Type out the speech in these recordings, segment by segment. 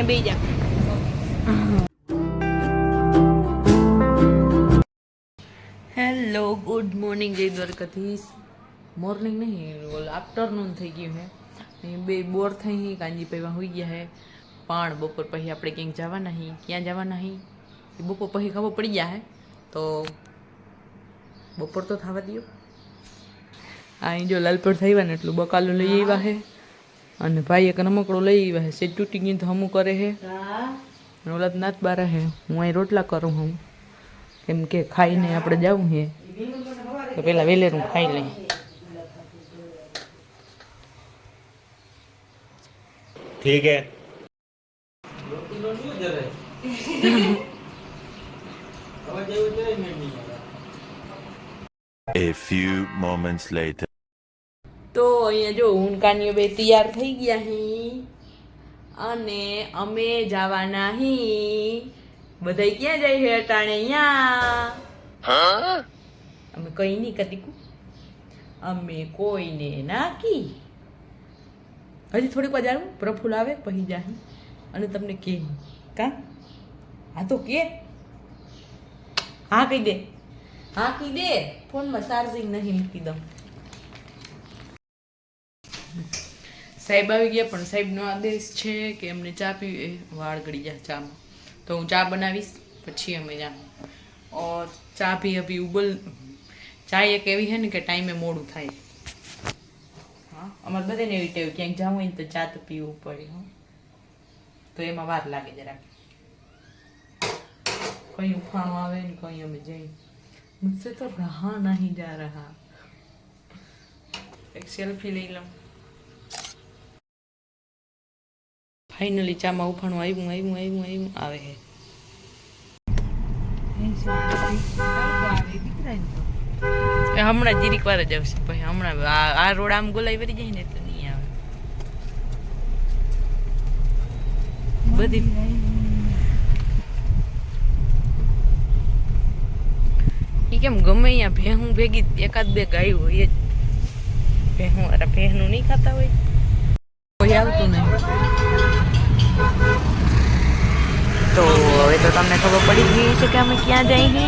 અહીંયા બેસી જા. હેલો ગુડ મોર્નિંગ જય દ્વારકાધીશ. મોર્નિંગ નહીં ઓલ આફ્ટરનૂન થઈ ગયું હે. બે બોર થઈ કાંજી પૈવા હોઈ ગયા હે. પણ બપોર પછી આપણે ક્યાંક જવા નહીં. ક્યાં જવા નહીં એ બપોર પછી ખબર પડી ગયા હે. તો બપોર તો થવા દો. અહીં જો લાલપર થયા ને એટલું બકાલું લઈ આવ્યા હે. અને ભાઈ એક રમકડું લઈ આવ્યા હે. સેજ તૂટી ગયું તો હમું કરે હે. ઓલાદ નાત બારા હે. હું અહીં રોટલા કરું હું, કેમ કે ખાઈને આપણે જવું હે તો પેલા વેલેરું ખાઈ લઈ. ठीक है. A few moments later. તો અહીંયા જો ઊનકાનીઓ બે તૈયાર થઈ ગયા હી અને અમે જવાના હી. બધાય ક્યાં જાય છે અટાણે? અહીંયા અમે કઈ નહીં કતીકું, અમે કોઈને નાખી. હજી થોડીક વાર જાણું પ્રફુલ આવે પછી જાય અને તમને કે કા હા તો કે હા કહી દે, હા કહી દે. ફોનમાં ચાર્જિંગ નહીં મૂકી દઉં. સાહેબ આવી ગયા પણ સાહેબનો આદેશ છે કે એમને ચા પીવી. વાળ ગળી જાય ચામાં, તો હું ચા બનાવીશ પછી અમે જાઉં. ઓર ચા ભી અભી ઉબલ. ચા એક એવી છે ને કે ટાઈમે મોડું થાય. હા અમારે બધાને એવી ટેવ ક્યાંક જવું હોય ને તો ચા તો પીવું પડે. હો તો એમાં વાર લાગે જરાક. કहीं ઉફાણું આવે ને કहीं અમે જઈએ. મુझसे तो रहा नहीं जा रहा. એક સેલ્ફી લઈ લઉં. ફાઇનલી ચામાં ઉફાણું આવ્યું આવે છે. હમણાં જીરીક વાર જ આવશે પછી. હમણાં આ રોડ આમ ગોલાઈ વરી જાય ને એટલે નહીં આવે. બધી એ કેમ ગમે અહીંયા ભેહું ભેગી એકાદ બે ગાયું હોય જ. ભેહું વાળા ભેહનું નહીં ખાતા હોય. કોઈ આવતું નહીં. તો હવે તો તમને ખબર પડી ગઈ છે કે અમે ક્યાં જઈએ.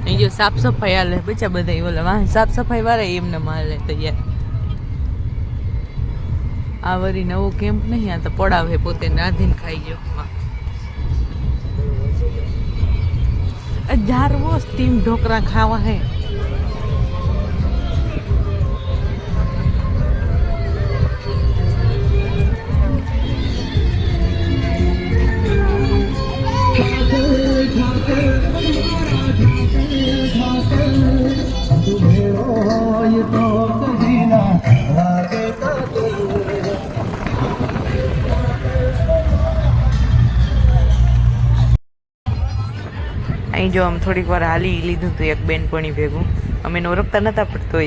અહીં જો સાફ સફાઈ હાલે બચ્ચા બધા. ઓલા વાહ સાફ સફાઈ વાળા એમને માલે તૈયાર. આ વરી નવો કેમ્પ નહીં, આ તો પડાવે પોતે રાંધીને ખાઈ ગયો. જારવો સ્ટીમ ઢોકળા ખાવા હે. અહીં જો આમ થોડીક વાર હાલી લીધું હતું એક બેનપણી ભેગું. અમે એને ઓળખતા નતા પડતો.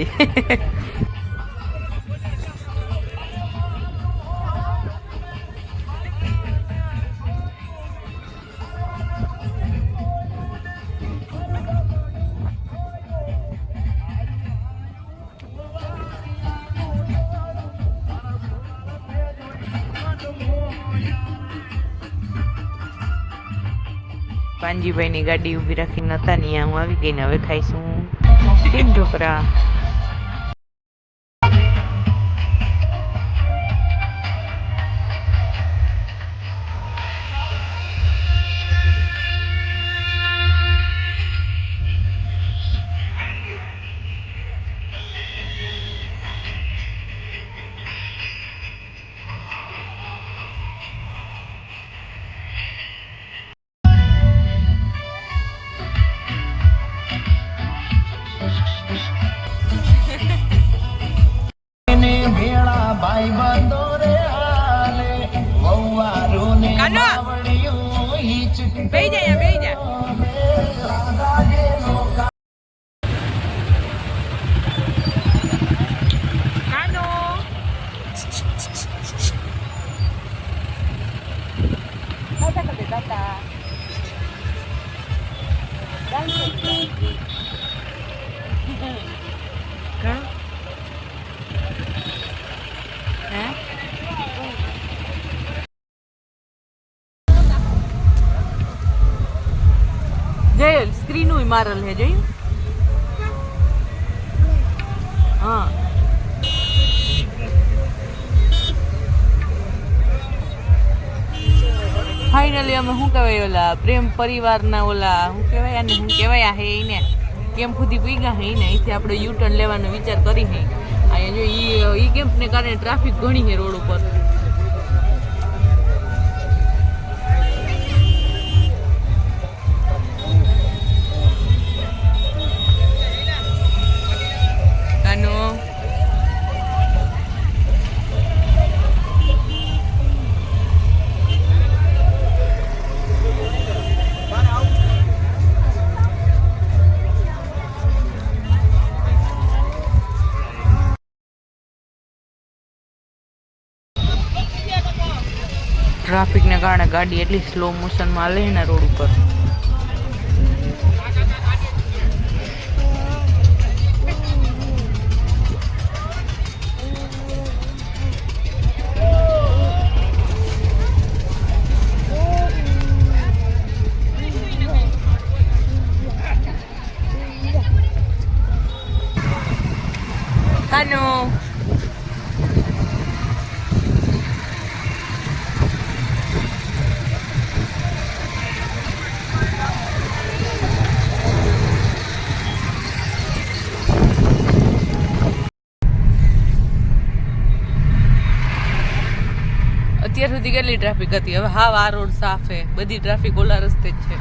પાનજીભાઈની ગાડી ઊભી રાખીને નતા ને હું આવી ગઈ ને હવે ખાઈશું સ્ટીમ ઢોકળા. મારેલ હે જોયું. હા ફાઇનલી અમે શું કહેવાય ઓલા પ્રેમ પરિવારના ઓલા શું કહેવાય આને શું કહેવાય હે એને કેમ્પ સુધી પૂગ્યા હે ને અહીંથી આપણે યુ ટર્ન લેવાનો વિચાર કરી હે. અહીંયા જો ઈ કેમ્પને કારણે ટ્રાફિક ઘણી છે રોડ ઉપર. કાનો ટ્રાફિકને કારણે ગાડી એટલી સ્લો મોશનમાં હાલે ને રોડ ઉપર. કાનો અત્યાર સુધી કેટલી ટ્રાફિક હતી, હવે હા આ રોડ સાફ છે, બધી ટ્રાફિક ઓલા રસ્તે જ છે.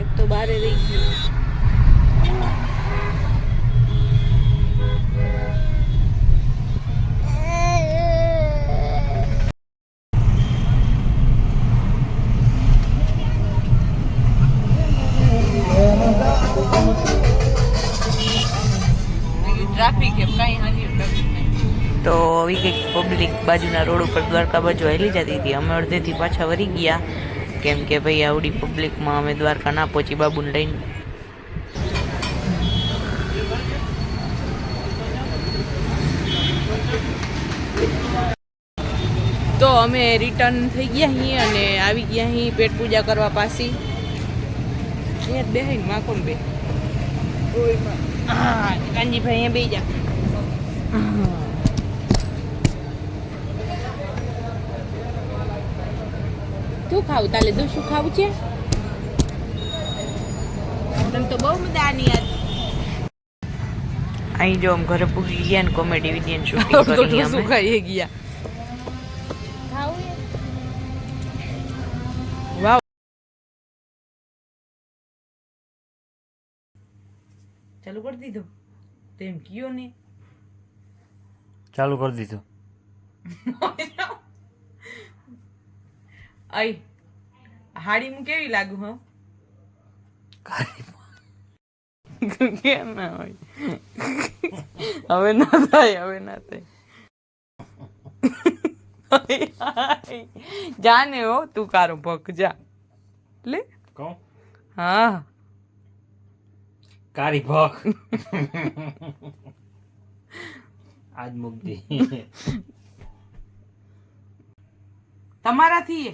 એક તો બારે રહી ગયું. ટ્રાફિક એમ કઈ હાલી ટ્રાફિક નહીં. તો આવી કંઈક પબ્લિક બાજુના રોડ ઉપર દ્વારકા બાજુ હાલી જતી હતી. અમે અડધેથી પાછા વળી ગયા કેમ કે ભાઈ આવડી પબ્લિકમાં અમે દ્વારકા ના પહોંચી બાબુને લઈને. તો અમે રિટર્ન થઈ ગયા અહીં અને આવી ગયા અહીં પેટ પૂજા કરવા પાછી. બે માં કોણ બે હા કાનજીભાઈ અહીંયા બેસી જા. શું ખાવું તાલે તું શું ખાવું છે? તને તો બહુ મજા આની યાર. અહીં જો ઘરે પૂગી ગયા ને કોમેડી વિડિયન શૂટિંગ કરી અમે. શું ખાઈ ગયા? વાવ ચાલુ કરી દીધું તો એમ કયો ને ચાલુ કરી દીધું. આઈ હાડી હું કેવી લાગુ હો? કેમ ના હોય? હવે ના થાય, હવે ના થાય. જાને હો તું કારો ભક જા લે. કોણ? હા કારી ભોક આજ મુક્તિ તમારાથી